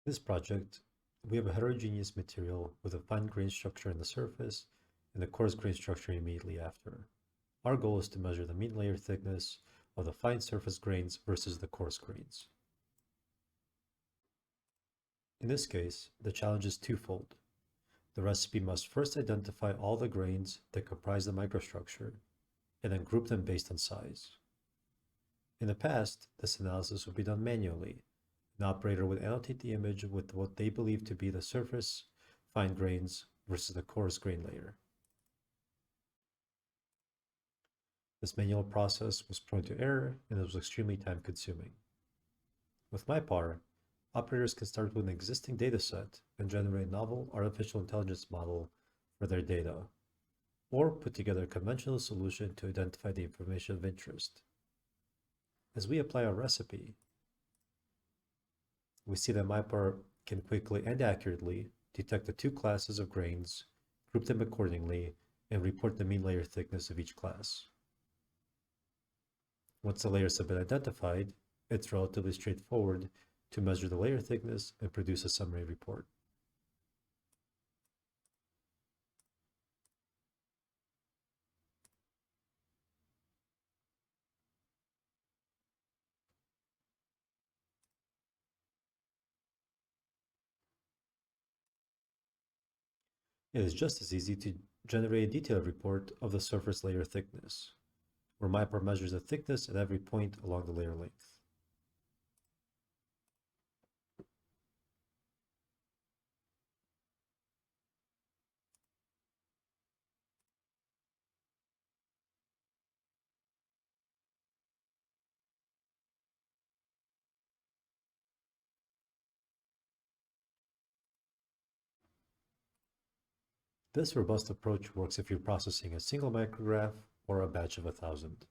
this project, we have a heterogeneous material with a fine grain structure in the surface and a coarse grain structure immediately after. Our goal is to measure the mean layer thickness of the fine surface grains versus the coarse grains. In this case, the challenge is twofold. The recipe must first identify all the grains that comprise the microstructure and then group them based on size. In the past, this analysis would be done manually. An operator would annotate the image with what they believe to be the surface fine grains versus the coarse grain layer. This manual process was prone to error and it was extremely time consuming. With MIPAR, operators can start with an existing dataset and generate a novel artificial intelligence model for their data, or put together a conventional solution to identify the information of interest. As we apply our recipe, we see that MIPAR can quickly and accurately detect the two classes of grains, group them accordingly, and report the mean layer thickness of each class. Once the layers have been identified, it's relatively straightforward to measure the layer thickness and produce a summary report. It is just as easy to generate a detailed report of the surface layer thickness, where MIPAR measures the thickness at every point along the layer length. This robust approach works if you're processing a single micrograph or a batch of 1,000.